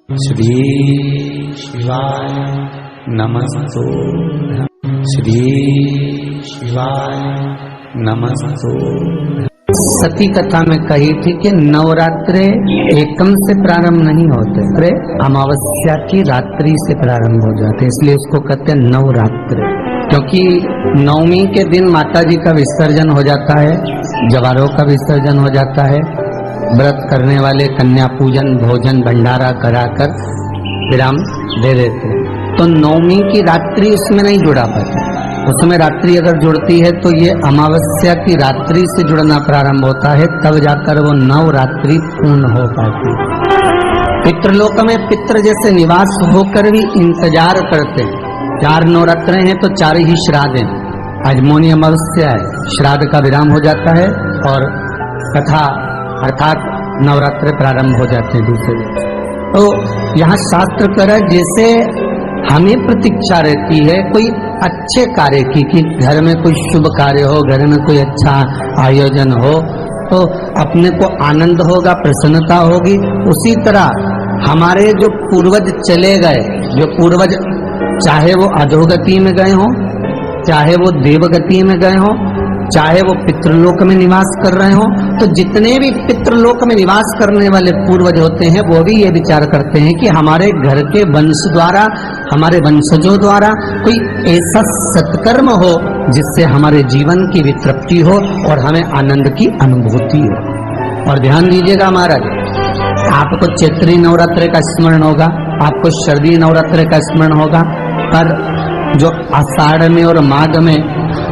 श्री शिवाय नमस्तुभ्यं। श्री शिवाय नमस्तुभ्यं। सती कथा में कही थी कि नवरात्रे एकम से प्रारंभ नहीं होते, अमावस्या की रात्रि से प्रारंभ हो जाते, इसलिए उसको कहते हैं नवरात्रे। क्योंकि नवमी के दिन माता जी का विसर्जन हो जाता है, जवारों का विसर्जन हो जाता है, व्रत करने वाले कन्या पूजन भोजन भंडारा कराकर विराम दे देते हैं। तो नवमी की रात्रि उसमें नहीं जुड़ा पाती, उसमें रात्रि अगर जुड़ती है तो ये अमावस्या की रात्रि से जुड़ना प्रारंभ होता है, तब जाकर वो नवरात्रि पूर्ण हो पाती है। पितृलोक में पितृ जैसे निवास होकर भी इंतजार करते हैं। 4 नवरात्रे हैं तो 4 ही श्राद्ध हैं। आज मौनी अमावस्या है, श्राद्ध का विराम हो जाता है और कथा अर्थात नवरात्रे प्रारंभ हो जाते हैं दूसरे दिन। तो यहाँ शास्त्र कह रहा है जैसे हमें प्रतीक्षा रहती है कोई अच्छे कार्य की, कि घर में कोई शुभ कार्य हो, घर में कोई अच्छा आयोजन हो तो अपने को आनंद होगा, प्रसन्नता होगी। उसी तरह हमारे जो पूर्वज चले गए, जो पूर्वज चाहे वो अधोगति में गए हों, चाहे वो देवगति में गए हों, चाहे वो पितृलोक में निवास कर रहे हो, तो जितने भी पितृलोक में निवास करने वाले पूर्वज होते हैं वो भी ये विचार करते हैं कि हमारे घर के वंश द्वारा, हमारे वंशजों द्वारा कोई ऐसा सत्कर्म हो जिससे हमारे जीवन की वितृप्ति हो और हमें आनंद की अनुभूति हो। और ध्यान दीजिएगा महाराज, आपको चैत्री नवरात्रे का स्मरण होगा, आपको शरदीय नवरात्रे का स्मरण होगा, पर जो आषाढ़ में और माघ में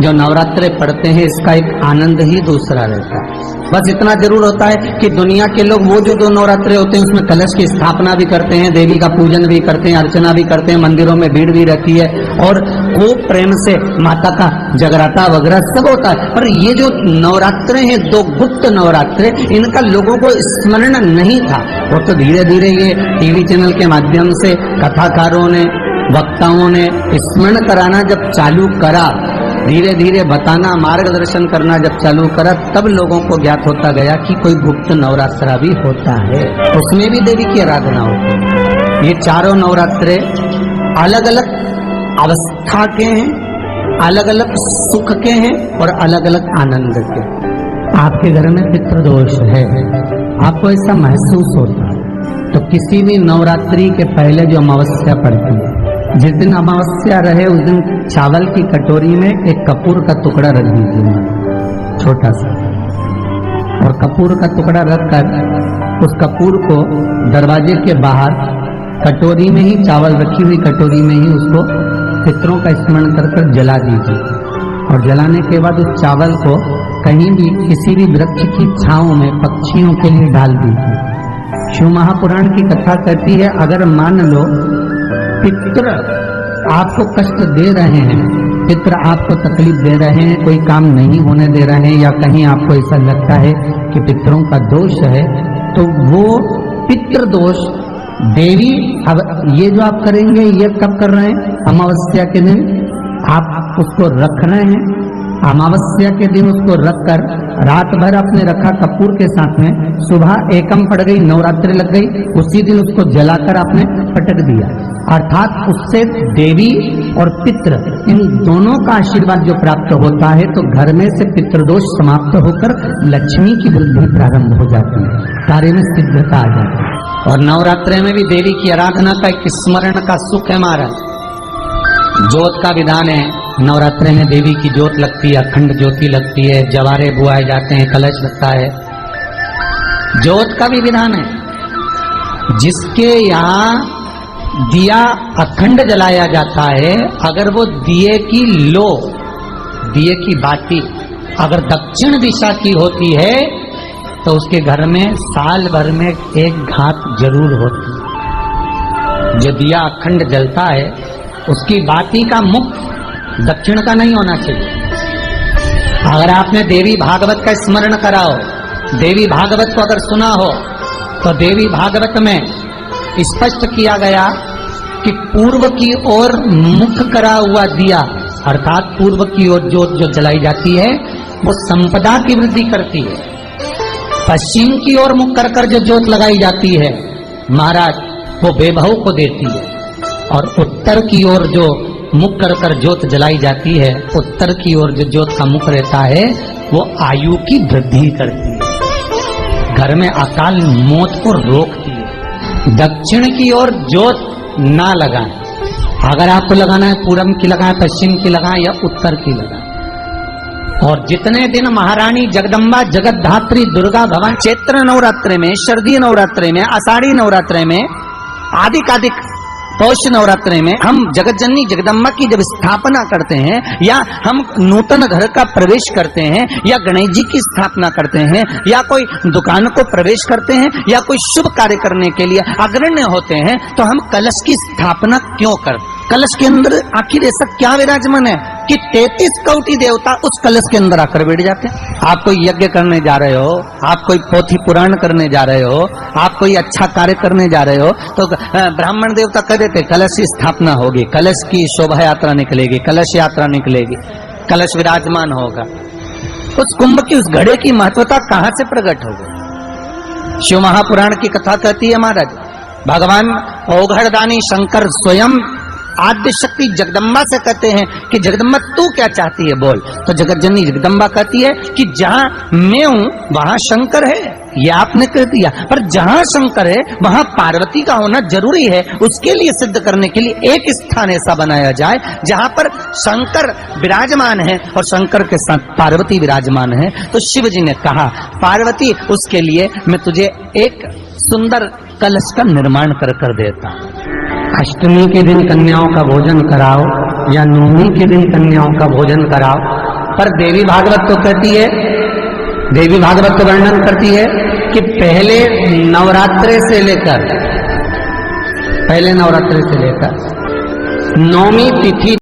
जो नवरात्रे पढ़ते हैं इसका एक आनंद ही दूसरा रहता है। बस इतना जरूर होता है कि दुनिया के लोग वो जो 2 नवरात्रे होते हैं उसमें कलश की स्थापना भी करते हैं, देवी का पूजन भी करते हैं, अर्चना भी करते हैं, मंदिरों में भीड़ भी रहती है और खूब प्रेम से माता का जगराता वगैरह सब होता है। पर ये जो नवरात्रे हैं 2 गुप्त नवरात्रे, इनका लोगों को स्मरण नहीं था। वो तो धीरे धीरे ये टीवी चैनल के माध्यम से कथाकारों ने, वक्ताओं ने स्मरण कराना जब चालू करा, धीरे धीरे बताना, मार्गदर्शन करना जब चालू करा, तब लोगों को ज्ञात होता गया कि कोई गुप्त नवरात्रा भी होता है, उसमें भी देवी की आराधना होती है। ये 4 नवरात्रे अलग अलग अवस्था के हैं, अलग अलग सुख के हैं और अलग अलग आनंद के। आपके घर में पितृदोष है, आपको ऐसा महसूस होता है, तो किसी भी नवरात्रि के पहले जो अमावस्या पड़ती है, जिस दिन अमावस्या रहे उस दिन चावल की कटोरी में एक कपूर का टुकड़ा रख दीजिए, छोटा सा, और कपूर का टुकड़ा रखकर उस कपूर को दरवाजे के बाहर कटोरी में ही, चावल रखी हुई कटोरी में ही उसको पितरों का स्मरण कर जला दीजिए। और जलाने के बाद उस चावल को कहीं भी किसी भी वृक्ष की छांव में पक्षियों के लिए डाल दीजिए। शिव महापुराण की कथा कहती है, अगर मान लो पितृ आपको कष्ट दे रहे हैं, पितृ आपको तकलीफ दे रहे हैं, कोई काम नहीं होने दे रहे हैं, या कहीं आपको ऐसा लगता है कि पितरों का दोष है, तो वो पितृ दोष देवी, अब ये जो आप करेंगे ये कब कर रहे हैं? अमावस्या के दिन आप उसको रख रहे हैं, अमावस्या के दिन उसको रखकर रात भर आपने रखा कपूर के साथ में, सुबह एकम पड़ गई, नवरात्रि लग गई, उसी दिन उसको जलाकर आपने पटक दिया। अर्थात उससे देवी और पितृ इन दोनों का आशीर्वाद जो प्राप्त होता है, तो घर में से पितृदोष समाप्त होकर लक्ष्मी की वृद्धि प्रारंभ हो जाती है, कार्य में सिद्धता आ जाती है। और नवरात्रि में भी देवी की आराधना का एक स्मरण का सुख है महाराज। ज्योत का विधान है, नवरात्रि में देवी की ज्योत लगती है, अखंड ज्योति लगती है, जवारे बुआए जाते हैं, कलश लगता है। ज्योत का भी विधान है, जिसके यहाँ दिया अखंड जलाया जाता है, अगर वो दिए की लो, दिए की बाती अगर दक्षिण दिशा की होती है तो उसके घर में साल भर में एक घात जरूर होती है। जो दिया अखंड जलता है उसकी बाती का मुख दक्षिण का नहीं होना चाहिए। अगर आपने देवी भागवत का स्मरण करा हो, देवी भागवत को अगर सुना हो, तो देवी भागवत में स्पष्ट किया गया कि पूर्व की ओर मुख करा हुआ दिया, अर्थात पूर्व की ओर ज्योत जो जलाई जाती है वो संपदा की वृद्धि करती है। पश्चिम की ओर मुख कर जो ज्योत लगाई जाती है महाराज, वो बेबहू को देती है, और उत्तर की ओर जो मुख कर कर ज्योत जलाई जाती है, उत्तर की ओर जो ज्योत का मुख रहता है वो आयु की वृद्धि करती है, घर में अकाल मौत को रोकती है। दक्षिण की ओर ज्योत ना लगाएं, अगर आपको लगाना है पूरब की लगाएं, पश्चिम की लगाएं या उत्तर की लगाएं। और जितने दिन महारानी जगदम्बा जगतधात्री दुर्गा भवानी चैत्र नवरात्रि में, शरदीय नवरात्रि में, आषाढ़ी नवरात्रि में, आदिक पौष नवरात्रि में हम जगत जननी जगदम्बा की जब स्थापना करते हैं, या हम नूतन घर का प्रवेश करते हैं, या गणेश जी की स्थापना करते हैं, या कोई दुकान को प्रवेश करते हैं, या कोई शुभ कार्य करने के लिए अग्रण्य होते हैं, तो हम कलश की स्थापना क्यों करते? कलश के अंदर आखिर ऐसा क्या विराजमान है कि 33 कोटि देवता उस कलश के अंदर आकर बैठ जाते हैं? आप कोई यज्ञ करने जा रहे हो, आप कोई पोथी पुराण करने जा रहे हो, आप कोई अच्छा कार्य करने जा रहे हो, तो ब्राह्मण देवता कह देते कलश की स्थापना होगी, कलश की शोभा यात्रा निकलेगी, कलश यात्रा निकलेगी, कलश विराजमान होगा। उस कुंभ की, उस घड़े की महत्वता कहां से प्रकट हो गई? शिव महापुराण की कथा कहती है महाराज, भगवान औघड़दानी शंकर स्वयं आद्य शक्ति जगदम्बा से कहते हैं कि जगदम्बा तू क्या चाहती है बोल। तो जगत जननी जगदम्बा कहती है कि जहां मैं हूं वहां शंकर है, ये आपने कह दिया, पर जहां शंकर है वहां पार्वती का होना जरूरी है। उसके लिए सिद्ध करने के लिए एक स्थान ऐसा बनाया जाए जहां पर शंकर विराजमान है और शंकर के साथ पार्वती विराजमान है। तो शिव जी ने कहा पार्वती, उसके लिए मैं तुझे एक सुंदर कलश का निर्माण कर देता। अष्टमी के दिन कन्याओं का भोजन कराओ या नवमी के दिन कन्याओं का भोजन कराओ, पर देवी भागवत तो कहती है, देवी भागवत तो वर्णन करती है कि पहले नवरात्रि से लेकर नवमी तिथि